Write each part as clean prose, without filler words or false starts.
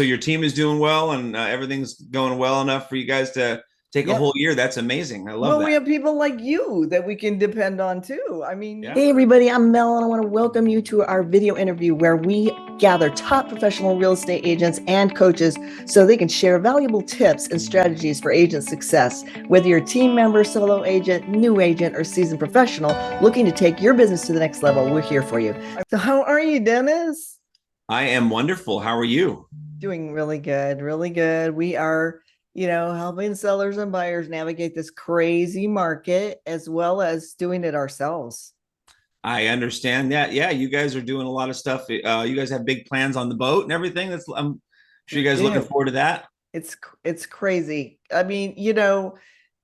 So your team is doing well and everything's going well enough for you guys to take a whole Yep. year. That's amazing. I love Well, we that. have people like you that we can depend on too. I mean, Yeah. hey, everybody, I'm Mel, and I want to welcome you to our video interview where we gather top professional real estate agents and coaches so they can share valuable tips and strategies for agent success. Whether you're a team member, solo agent, new agent, or seasoned professional looking to take your business to the next level, we're here for you. So, how are you, Dennis? I am wonderful. How are you? Doing really good, really good. We are, helping sellers and buyers navigate this crazy market as well as doing it ourselves. I understand that. Yeah, you guys are doing a lot of stuff. You guys have big plans on the boat and everything. I'm sure We you guys are looking do. forward to that. It's crazy. I mean,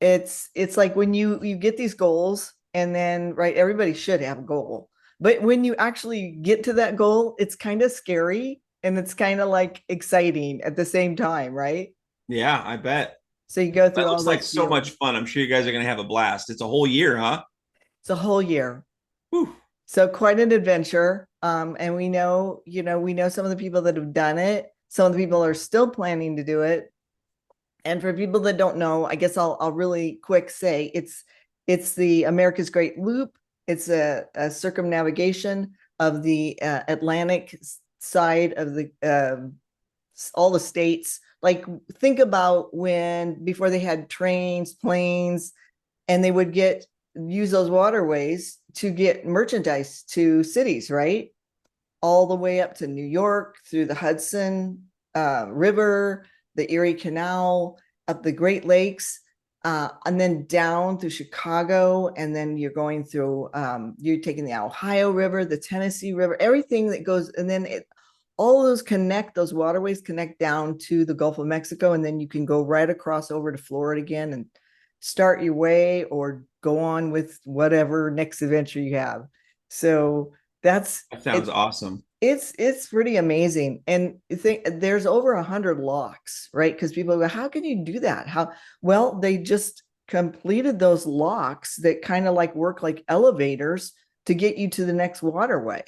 it's like when you get these goals and then right, everybody should have a goal. But when you actually get to that goal, it's kind of scary and it's kind of like exciting at the same time, right? Yeah, I bet. So you go That through all looks like those so much feelings. fun. I'm sure you guys are going to have a blast. It's a whole year, huh? It's a whole year. Whew. So quite an adventure. And we know some of the people that have done it. Some of the people are still planning to do it. And for people that don't know, I guess I'll really quick say it's the America's Great Loop. It's a circumnavigation of the Atlantic side of the all the states. Like think about when before they had trains, planes, and they would get use those waterways to get merchandise to cities, right? All the way up to New York through the Hudson River, the Erie Canal, up the Great Lakes, and then down through Chicago. And then you're going through, you're taking the Ohio River, the Tennessee River, everything that goes, and then all of those connect, those waterways connect down to the Gulf of Mexico. And then you can go right across over to Florida again and start your way or go on with whatever next adventure you have. So that's That sounds it. awesome. It's pretty amazing, and I think there's over 100 locks, right? Because people go, how can you do that? How well they just completed those locks that kind of like work like elevators to get you to the next waterway.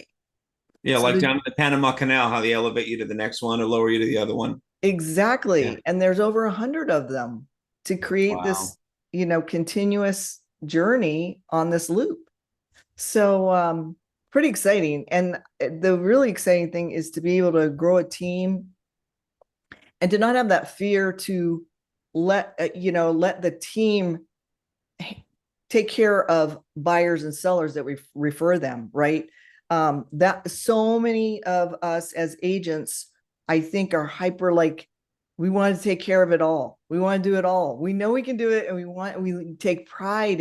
Yeah, So like down in the Panama Canal, how they elevate you to the next one or lower you to the other one. Yeah. exactly, and there's over 100 of them to create Wow. this, continuous journey on this loop. So pretty exciting. And the really exciting thing is to be able to grow a team and to not have that fear to let the team take care of buyers and sellers that we refer them, right? That so many of us as agents, I think, are hyper like we want to take care of it all. We want to do it all. We know we can do it, and we take pride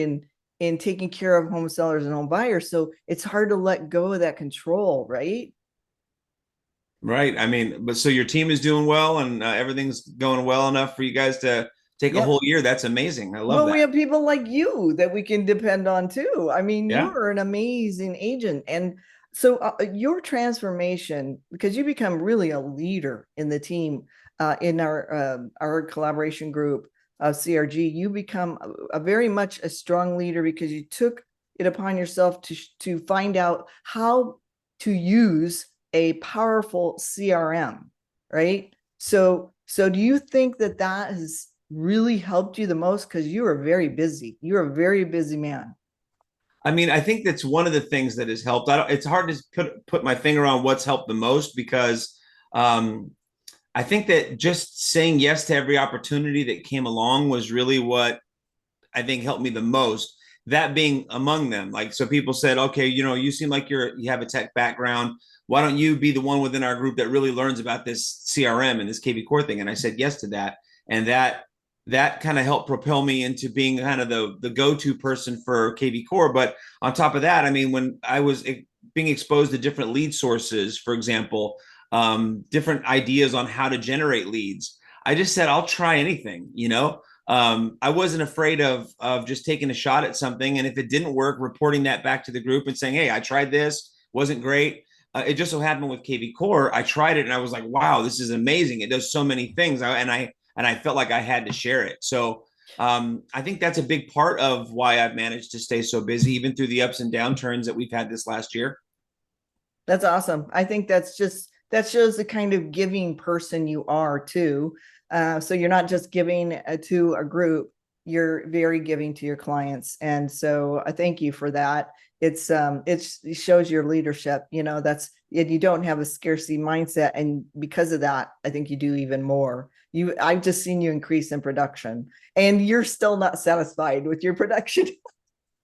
in taking care of home sellers and home buyers. So it's hard to let go of that control, right? Right. I mean, but so your team is doing well and everything's going well enough for you guys to take a whole Yep. year. That's amazing. I love Well, that. we have people like you that we can depend on too. I mean, Yeah. you're an amazing agent. And so your transformation, because you become really a leader in the team, in our collaboration group of CRG, you become a very much a strong leader because you took it upon yourself to find out how to use a powerful CRM, right? So do you think that that has really helped you the most? Because you are very busy. You're a very busy man. I mean, I think that's one of the things that has helped. It's hard to put my finger on what's helped the most because um, I think that just saying yes to every opportunity that came along was really what I think helped me the most. That being among them. Like, so people said, okay, you seem like you have a tech background. Why don't you be the one within our group that really learns about this CRM and this KV Core thing? And I said yes to that. And that kind of helped propel me into being kind of the go-to person for KV Core. But on top of that, I mean, when I was being exposed to different lead sources, for example, different ideas on how to generate leads, I just said, I'll try anything. I wasn't afraid of just taking a shot at something, and if it didn't work, reporting that back to the group and saying, "Hey, I tried this, wasn't great." It just so happened with KV Core, I tried it and I was like, "Wow, this is amazing! It does so many things," and I felt like I had to share it. So I think that's a big part of why I've managed to stay so busy, even through the ups and downturns that we've had this last year. That's awesome. I think that's just that shows the kind of giving person you are too. So you're not just giving to a group, you're very giving to your clients. And so I thank you for that. It shows your leadership, that's, and you don't have a scarcity mindset. And because of that, I think you do even more. I've just seen you increase in production, and you're still not satisfied with your production.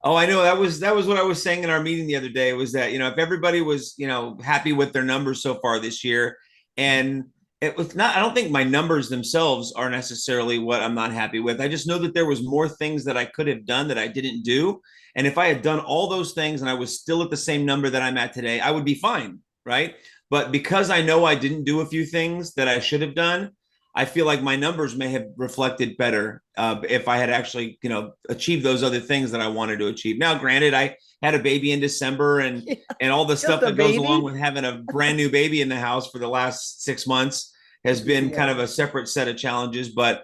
Oh, I know that was what I was saying in our meeting the other day, was that, if everybody was, happy with their numbers so far this year, and it was not, I don't think my numbers themselves are necessarily what I'm not happy with. I just know that there was more things that I could have done that I didn't do. And if I had done all those things and I was still at the same number that I'm at today, I would be fine, right? But because I know I didn't do a few things that I should have done, I feel like my numbers may have reflected better if I had actually, achieved those other things that I wanted to achieve. Now, granted, I had a baby in December, and Yeah, and all the just stuff a that goes along baby. with having a brand new baby in the house for the last 6 months has been kind Yeah. of a separate set of challenges. But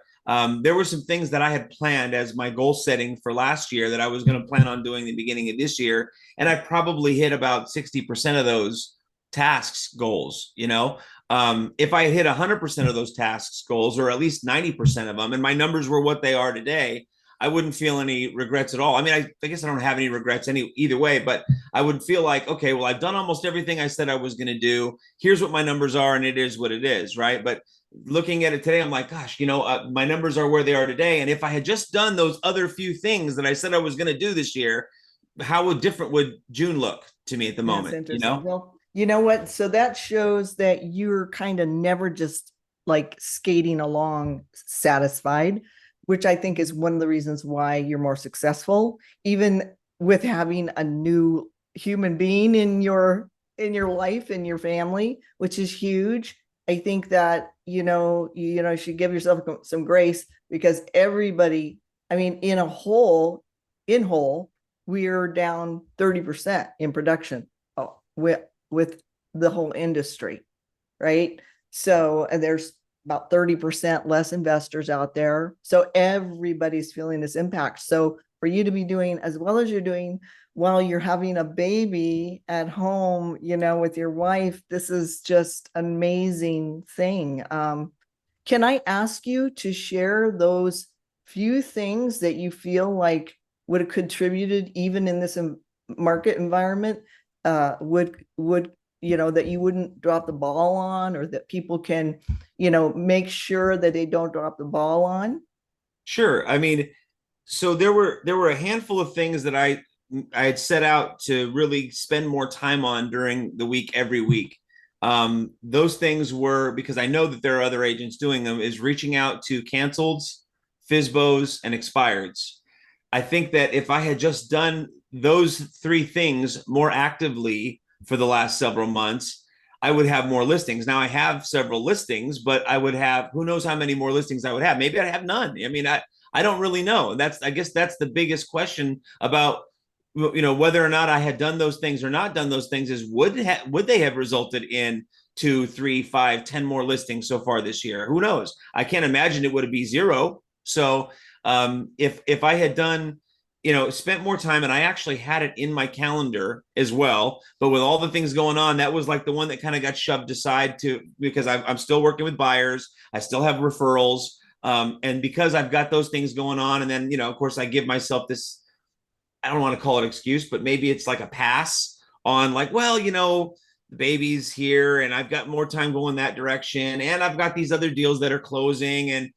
there were some things that I had planned as my goal setting for last year that I was going to plan on doing the beginning of this year, and I probably hit about 60% of those tasks goals. If I hit 100% of those tasks goals, or at least 90% of them, and my numbers were what they are today, I wouldn't feel any regrets at all. I mean, I guess I don't have any regrets either way, but I would feel like, okay, well, I've done almost everything I said I was going to do. Here's what my numbers are, and it is what it is, right? But looking at it today, I'm like, gosh, my numbers are where they are today. And if I had just done those other few things that I said I was going to do this year, how different would June look to me at the That's moment, interesting. Well, you know what? So that shows that you're kind of never just like skating along satisfied, which I think is one of the reasons why you're more successful, even with having a new human being in your life, in your family, which is huge. I think that you should give yourself some grace, because everybody, I mean, in whole, we're down 30% in production with the whole industry, right? So, and there's about 30% less investors out there. So everybody's feeling this impact. So for you to be doing as well as you're doing while you're having a baby at home, with your wife, this is just an amazing thing. Can I ask you to share those few things that you feel like would have contributed even in this market environment, would that you wouldn't drop the ball on, or that people can make sure that they don't drop the ball on? Sure. I mean, so there were a handful of things that I had set out to really spend more time on during the week, every week. Those things were, because I know that there are other agents doing them, is reaching out to canceleds, FISBOs, and expireds. I think that if I had just done those three things more actively for the last several months, I would have more listings. Now I have several listings, but I would have, who knows how many more listings I would have. Maybe I'd have none. I mean, I don't really know. I guess that's the biggest question about, whether or not I had done those things or not done those things, is would they have resulted in 2, 3, 5, 10 more listings so far this year? Who knows? I can't imagine it would be zero. So if I had done, spent more time, and I actually had it in my calendar as well, but with all the things going on, that was like the one that kind of got shoved aside, because I'm still working with buyers. I still have referrals. And because I've got those things going on, and then, of course, I give myself this, I don't want to call it excuse, but maybe it's like a pass on, like, well, the baby's here and I've got more time going that direction. And I've got these other deals that are closing, and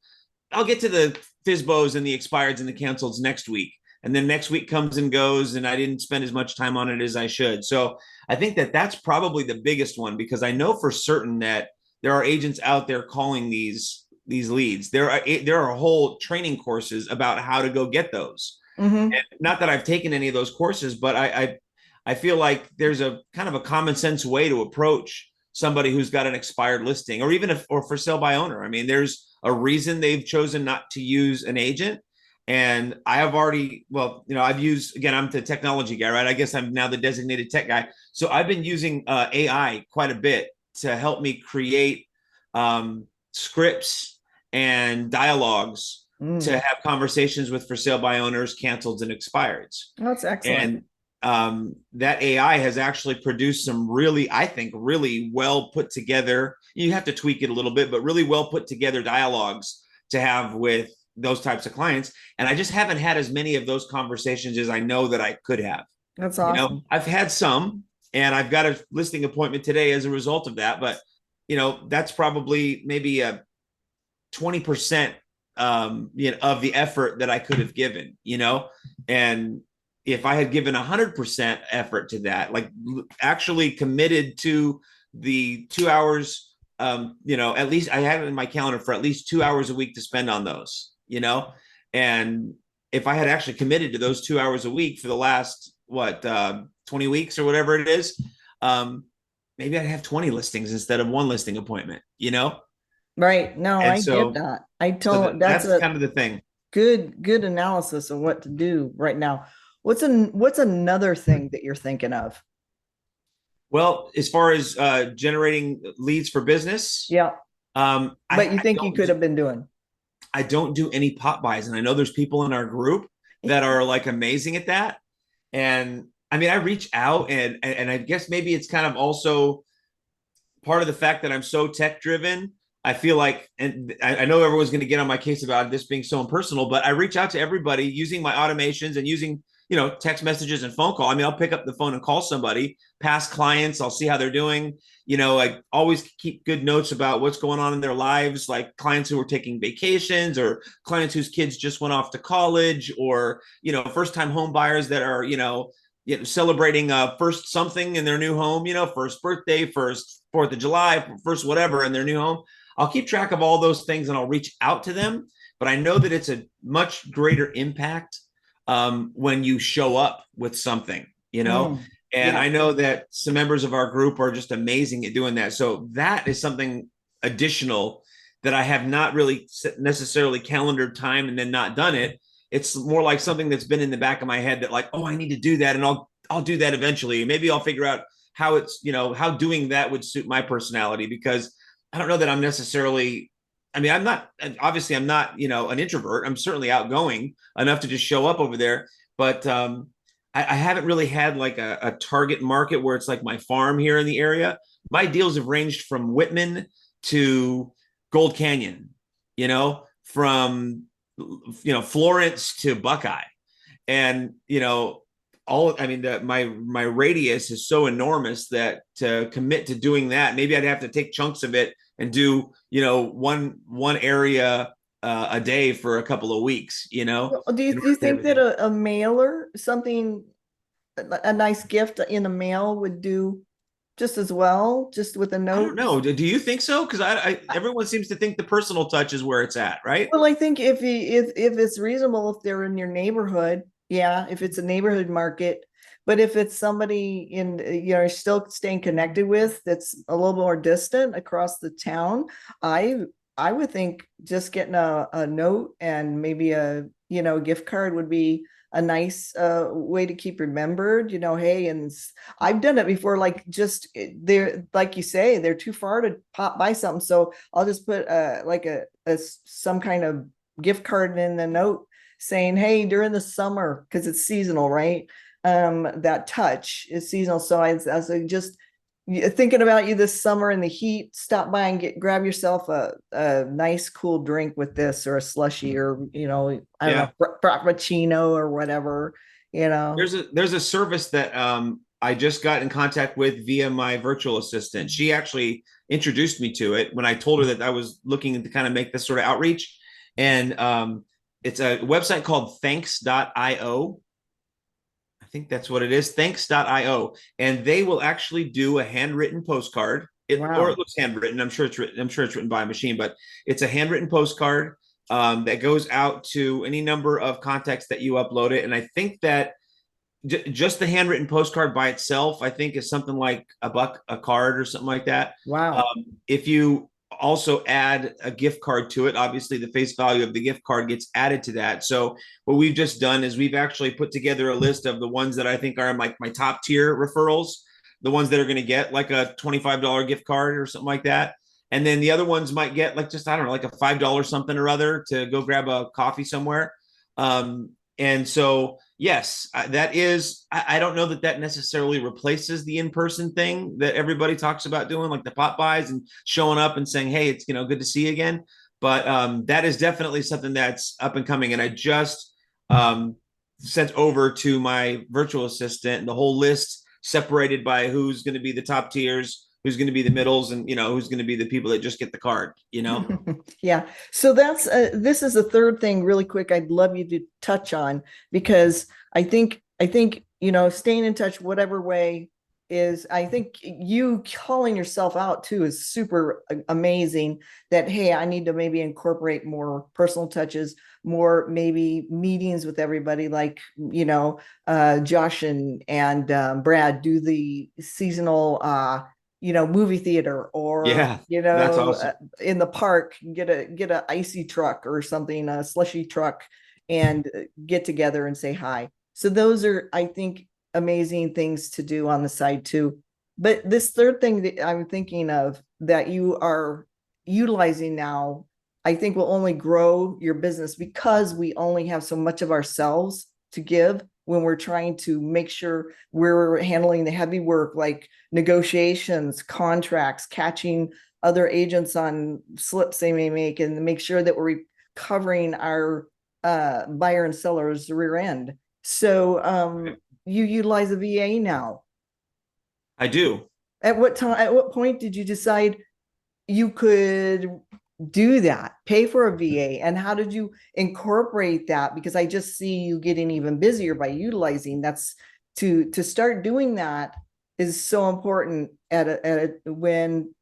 I'll get to the FISBOs and the expireds and the canceleds next week. And then next week comes and goes, and I didn't spend as much time on it as I should. So I think that that's probably the biggest one, because I know for certain that there are agents out there calling these leads. There are whole training courses about how to go get those. Mm-hmm. And not that I've taken any of those courses, but I feel like there's a kind of a common sense way to approach somebody who's got an expired listing, or even or for sale by owner. I mean, there's a reason they've chosen not to use an agent. And I have already, well, I've used, again, I'm the technology guy, right? I guess I'm now the designated tech guy. So I've been using AI quite a bit to help me create scripts and dialogues to have conversations with for sale by owners, canceleds, and expireds. That's excellent. And that AI has actually produced some really, I think, really well put together. You have to tweak it a little bit, but really well put together dialogues to have with those types of clients. And I just haven't had as many of those conversations as I know that I could have. That's You know, awesome. I've had some, and I've got a listing appointment today as a result of that. But that's probably maybe a 20% of the effort that I could have given, and if I had given 100% effort to that, like actually committed to the 2 hours, at least I have it in my calendar for at least 2 hours a week to spend on those, and if I had actually committed to those 2 hours a week for the last, 20 weeks or whatever it is, maybe I'd have 20 listings instead of one listing appointment. Right. No, And I get so, that. That's that's a kind of the thing. good analysis of what to do right now. What's another thing that you're thinking of? Well, as far as generating leads for business, Yeah. But you I think you don't could have been doing? I don't do any pop buys, and I know there's people in our group that are like amazing at that. And I mean, I reach out, and I guess maybe it's kind of also part of the fact that I'm so tech driven. I feel like, and I know everyone's going to get on my case about this being so impersonal, but I reach out to everybody using my automations and using, text messages and phone call. I mean, I'll pick up the phone and call somebody, past clients. I'll see how they're doing. I always keep good notes about what's going on in their lives, like clients who are taking vacations or clients whose kids just went off to college, or, first time home buyers that are, celebrating first something in their new home, first birthday, first 4th of July, first whatever in their new home. I'll keep track of all those things and I'll reach out to them. But I know that it's a much greater impact when you show up with something. And Yeah. I know that some members of our group are just amazing at doing that. So that is something additional that I have not really necessarily calendared time and then not done it. It's more like something that's been in the back of my head that, like, oh, I need to do that, and I'll do that eventually. Maybe I'll figure out how how doing that would suit my personality, because I don't know that I'm necessarily. I mean, I'm not, an introvert. I'm certainly outgoing enough to just show up over there, but I haven't really had like a target market where it's like my farm here in the area. My deals have ranged from Whitman to Gold Canyon, from Florence to Buckeye, and my radius is so enormous that to commit to doing that, maybe I'd have to take chunks of it and do one area a day for a couple of weeks, Well, do you, in do order you to get think that everything. a mailer, something, a nice gift in the mail would do just as well, just with a I don't note? know. Do you think so? Because everyone seems to think the personal touch is where it's at, right? Well, I think if it's reasonable, if they're in your neighborhood, yeah, if it's a neighborhood market, but if it's somebody in, still staying connected with, that's a little more distant across the town, I I would think just getting a note and maybe a, gift card would be a nice way to keep remembered, hey, and I've done it before, like just they're like you say, they're too far to pop by something. So I'll just put like some kind of gift card in the note saying, hey, during the summer, because it's seasonal, right? That touch is seasonal. So I was like, just thinking about you this summer in the heat, stop by and grab yourself a nice cool drink with this, or a slushy, or I don't know, Yeah. frappuccino or whatever. There's a service that I just got in contact with via my virtual assistant. She actually introduced me to it when I told her that I was looking to kind of make this sort of outreach. And it's a website called thanks.io. I think that's what it is, thanks.io. And they will actually do a handwritten postcard. Or it Wow. looks handwritten. I'm sure it's written by a machine, but it's a handwritten postcard that goes out to any number of contacts that you upload it. And I think that just the handwritten postcard by itself, I think, is something like $1 a card or something like that. Wow. If you also add a gift card to it, obviously the face value of the gift card gets added to that. So what we've just done is we've actually put together a list of the ones that I think are like my top tier referrals, the ones that are going to get like a $25 gift card or something like that. And then the other ones might get like, just, I don't know, like a $5 something or other to go grab a coffee somewhere. And so, yes, that is, I don't know that that necessarily replaces the in-person thing that everybody talks about doing, like the pop buys and showing up and saying, hey, it's, good to see you again. But that is definitely something that's up and coming. And I just sent over to my virtual assistant the whole list separated by who's going to be the top tiers, who's going to be the middles, and who's going to be the people that just get the card. Yeah. So that's this is the third thing really quick I'd love you to touch on, because I think staying in touch whatever way is, I think you calling yourself out too is super amazing, that hey, I need to maybe incorporate more personal touches, more maybe meetings with everybody, like Josh and Brad do the seasonal movie theater, or Yeah, that's awesome. in the park, get a icy truck or something, a slushy truck, and get together and say hi. So those are, I think, amazing things to do on the side too. But this third thing that I'm thinking of that you are utilizing now, I think will only grow your business, because we only have so much of ourselves to give when we're trying to make sure we're handling the heavy work, like negotiations, contracts, catching other agents on slips they may make, and make sure that we're covering our buyer and seller's rear end. So you utilize a VA now. I do. At what point did you decide you could do that, pay for a VA, and how did you incorporate that? Because I just see you getting even busier by utilizing that's to start doing that is so important when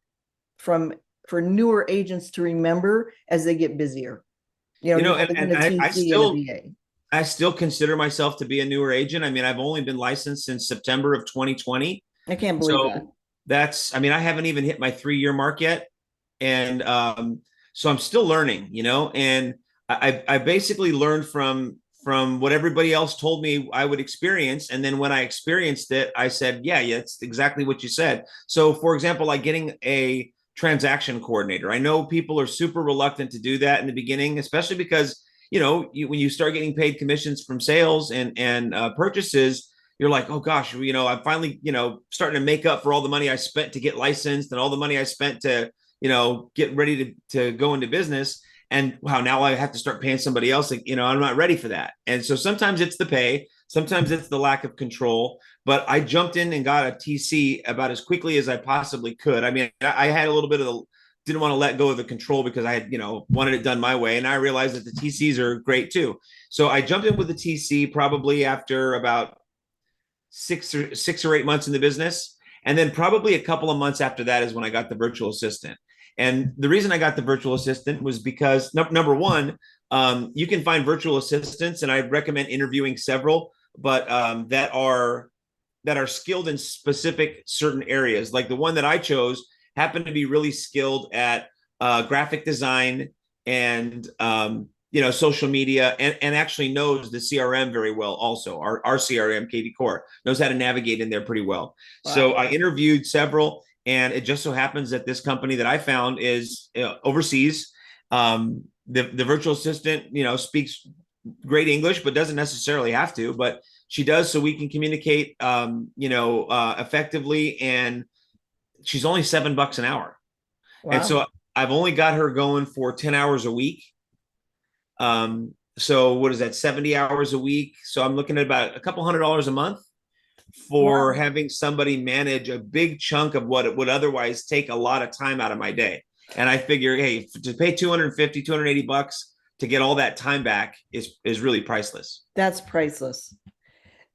from for newer agents to remember as they get busier, And utilizing a TC and a VA. I still consider myself to be a newer agent. I mean, I've only been licensed since September of 2020. I can't believe that. So I mean, I haven't even hit my 3-year mark yet. And so I'm still learning, and I basically learned from what everybody else told me I would experience. And then when I experienced it, I said, yeah, it's exactly what you said. So for example, like getting a transaction coordinator. I know people are super reluctant to do that in the beginning, especially because, when you start getting paid commissions from sales and purchases, you're like, oh gosh, I'm finally, starting to make up for all the money I spent to get licensed and all the money I spent to, get ready to go into business. And wow, now I have to start paying somebody else. Like, I'm not ready for that. And so sometimes it's the pay, sometimes it's the lack of control. But I jumped in and got a TC about as quickly as I possibly could. I mean, I had a little bit of the didn't want to let go of the control because I had, wanted it done my way. And I realized that the TCs are great too. So I jumped in with the TC probably after about 6 or 8 months in the business. And then probably a couple of months after that is when I got the virtual assistant. And the reason I got the virtual assistant was because number one, you can find virtual assistants, and I recommend interviewing several, but that are skilled in specific certain areas. Like the one that I chose happened to be really skilled at graphic design and social media, and actually knows the CRM very well. Also, our CRM, KV Core, knows how to navigate in there pretty well. Wow. So I interviewed several, and it just so happens that this company that I found is overseas. The virtual assistant, speaks great English, but doesn't necessarily have to. But she does, so we can communicate, effectively. And she's only $7 an hour. Wow. And so I've only got her going for 10 hours a week. So what is that? 70 hours a week. So I'm looking at about a couple $100 a month for having somebody manage a big chunk of what it would otherwise take a lot of time out of my day. And I figure, hey, to pay $250, $280 to get all that time back is really priceless. That's priceless.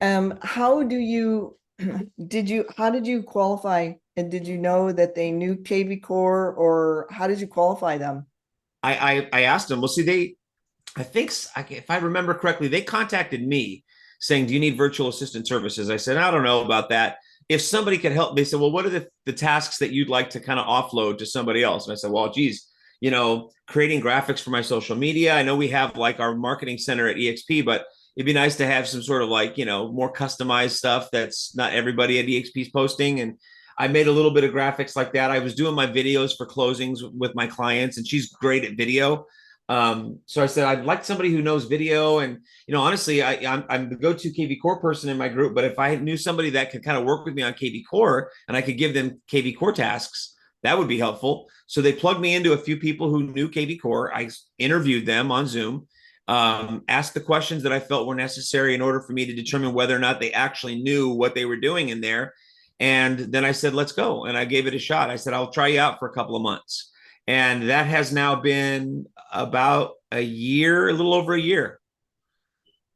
How did you qualify, and did you know that they knew KV Core, or how did you qualify them? I asked them. Well, see, I think if I remember correctly, they contacted me saying, do you need virtual assistant services? I said, I don't know about that. If somebody could help, they said, well, what are the tasks that you'd like to kind of offload to somebody else? And I said, well, geez, creating graphics for my social media. I know we have like our marketing center at EXP, but it'd be nice to have some sort of like, more customized stuff that's not everybody at EXP's posting. And I made a little bit of graphics like that. I was doing my videos for closings with my clients, and she's great at video. So I said, I'd like somebody who knows video. And, honestly, I'm the go-to KV Core person in my group. But if I knew somebody that could kind of work with me on KV Core and I could give them KV Core tasks, that would be helpful. So they plugged me into a few people who knew KV Core. I interviewed them on Zoom, asked the questions that I felt were necessary in order for me to determine whether or not they actually knew what they were doing in there. And then I said, let's go. And I gave it a shot. I said, I'll try you out for a couple of months. And that has now been about a year, a little over a year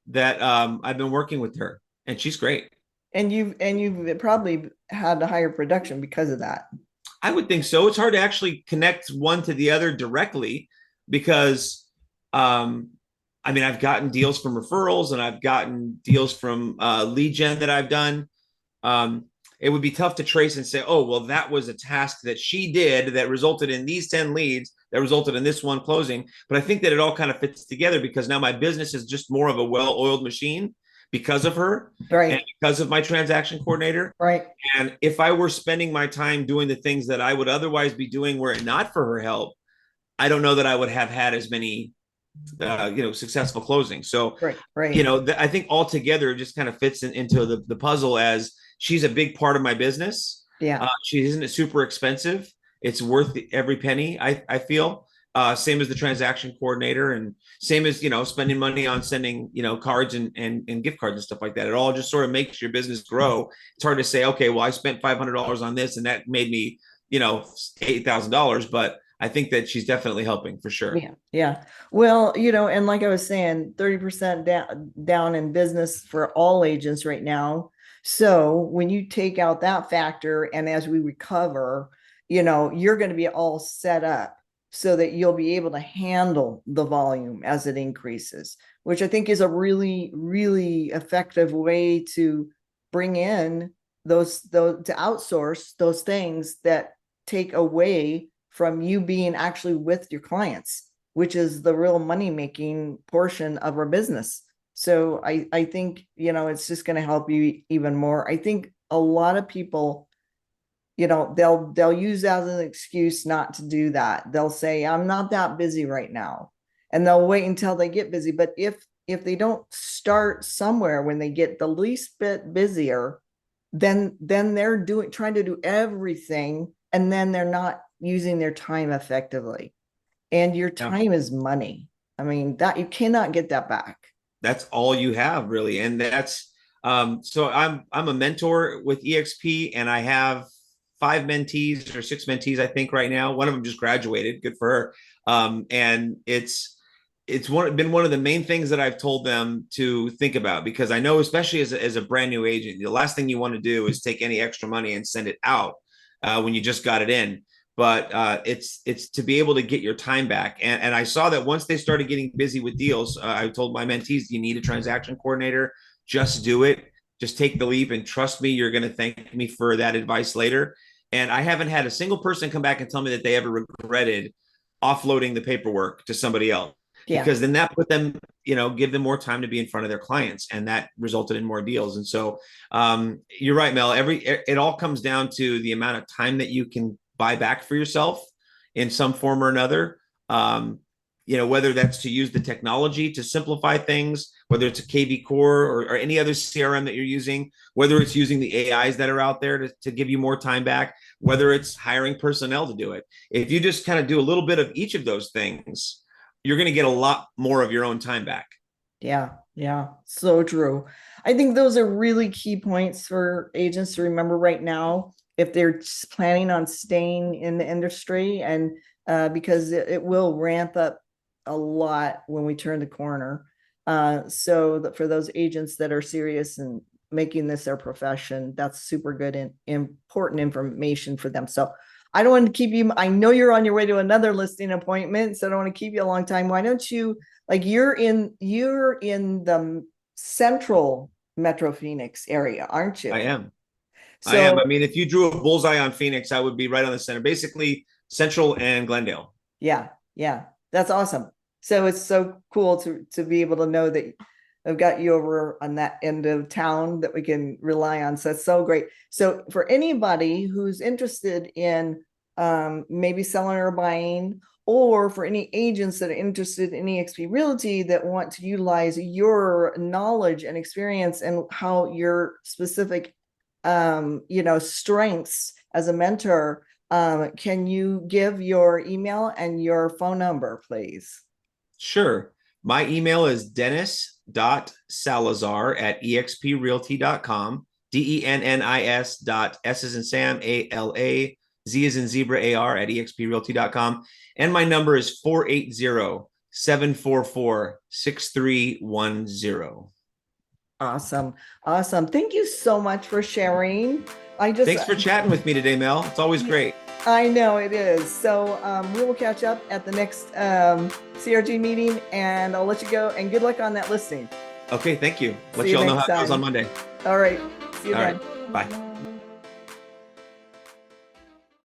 that I've been working with her, and she's great. And you've probably had a higher production because of that. I would think so. It's hard to actually connect one to the other directly because, I mean, I've gotten deals from referrals and I've gotten deals from lead gen that I've done. It would be tough to trace and say, oh, well, that was a task that she did that resulted in these 10 leads that resulted in this one closing. But I think that it all kind of fits together because now my business is just more of a well-oiled machine because of her and Right. because of my transaction coordinator. Right. And if I were spending my time doing the things that I would otherwise be doing were it not for her help, I don't know that I would have had as many successful closings. So, Right. Right. I think altogether it just kind of fits into the puzzle as she's a big part of my business. Yeah. She isn't super expensive. It's worth every penny, I feel. Same as the transaction coordinator and same as, spending money on sending, cards and gift cards and stuff like that. It all just sort of makes your business grow. It's hard to say, okay, well, I spent $500 on this and that made me, $8,000, but I think that she's definitely helping for sure. Yeah. Yeah. Well, and like I was saying, 30% down in business for all agents right now. So when you take out that factor and as we recover, you're going to be all set up so that you'll be able to handle the volume as it increases, which I think is a really, really effective way to bring in those to outsource those things that take away from you being actually with your clients, which is the real money making portion of our business. So I think, it's just going to help you even more. I think a lot of people, they'll use that as an excuse not to do that. They'll say, I'm not that busy right now. And they'll wait until they get busy. But if they don't start somewhere when they get the least bit busier, then they're trying to do everything. And then they're not using their time effectively. And your time is money. I mean, that you cannot get that back. That's all you have really. And that's so I'm a mentor with EXP and I have 5 mentees or 6 mentees, I think right now. One of them just graduated. Good for her. And it's been one of the main things that I've told them to think about because I know, especially as a brand new agent, the last thing you want to do is take any extra money and send it out when you just got it in. But it's to be able to get your time back. And I saw that once they started getting busy with deals, I told my mentees, you need a transaction coordinator, just do it. Just take the leap and trust me, you're going to thank me for that advice later. And I haven't had a single person come back and tell me that they ever regretted offloading the paperwork to somebody else. Yeah. Because then that put them, give them more time to be in front of their clients. And that resulted in more deals. And so you're right, Mel, it all comes down to the amount of time that you can buy back for yourself in some form or another. Whether that's to use the technology to simplify things, whether it's a KV Core or any other CRM that you're using, whether it's using the AIs that are out there to give you more time back, whether it's hiring personnel to do it. If you just kind of do a little bit of each of those things, you're going to get a lot more of your own time back. Yeah. Yeah. So true. I think those are really key points for agents to remember right now if they're planning on staying in the industry and because it will ramp up a lot when we turn the corner. So that for those agents that are serious and making this their profession, that's super good and important information for them. So I don't want to keep you, I know you're on your way to another listing appointment, so I don't want to keep you a long time. Why don't you, you're in the central Metro Phoenix area, aren't you? I am. So, I am. I mean, if you drew a bullseye on Phoenix, I would be right on the center, basically Central and Glendale. Yeah. Yeah. That's awesome. So it's so cool to be able to know that I've got you over on that end of town that we can rely on. So that's so great. So for anybody who's interested in maybe selling or buying, or for any agents that are interested in eXp Realty that want to utilize your knowledge and experience and how your specific, strengths as a mentor, can you give your email and your phone number, please? Sure. My email is dennis.salazar@exprealty.com. DENNIS. S as in Sam, ALA, Z as in Zebra, AR @exprealty.com. And my number is 480-744-6310. Awesome. Awesome. Thank you so much for sharing. Thanks for chatting with me today, Mel. It's always great. I know it is. So we will catch up at the next CRG meeting, and I'll let you go, and good luck on that listing. Okay, thank you. Let See you all you know how next it goes time. on Monday. All right. See you All then. right. Bye.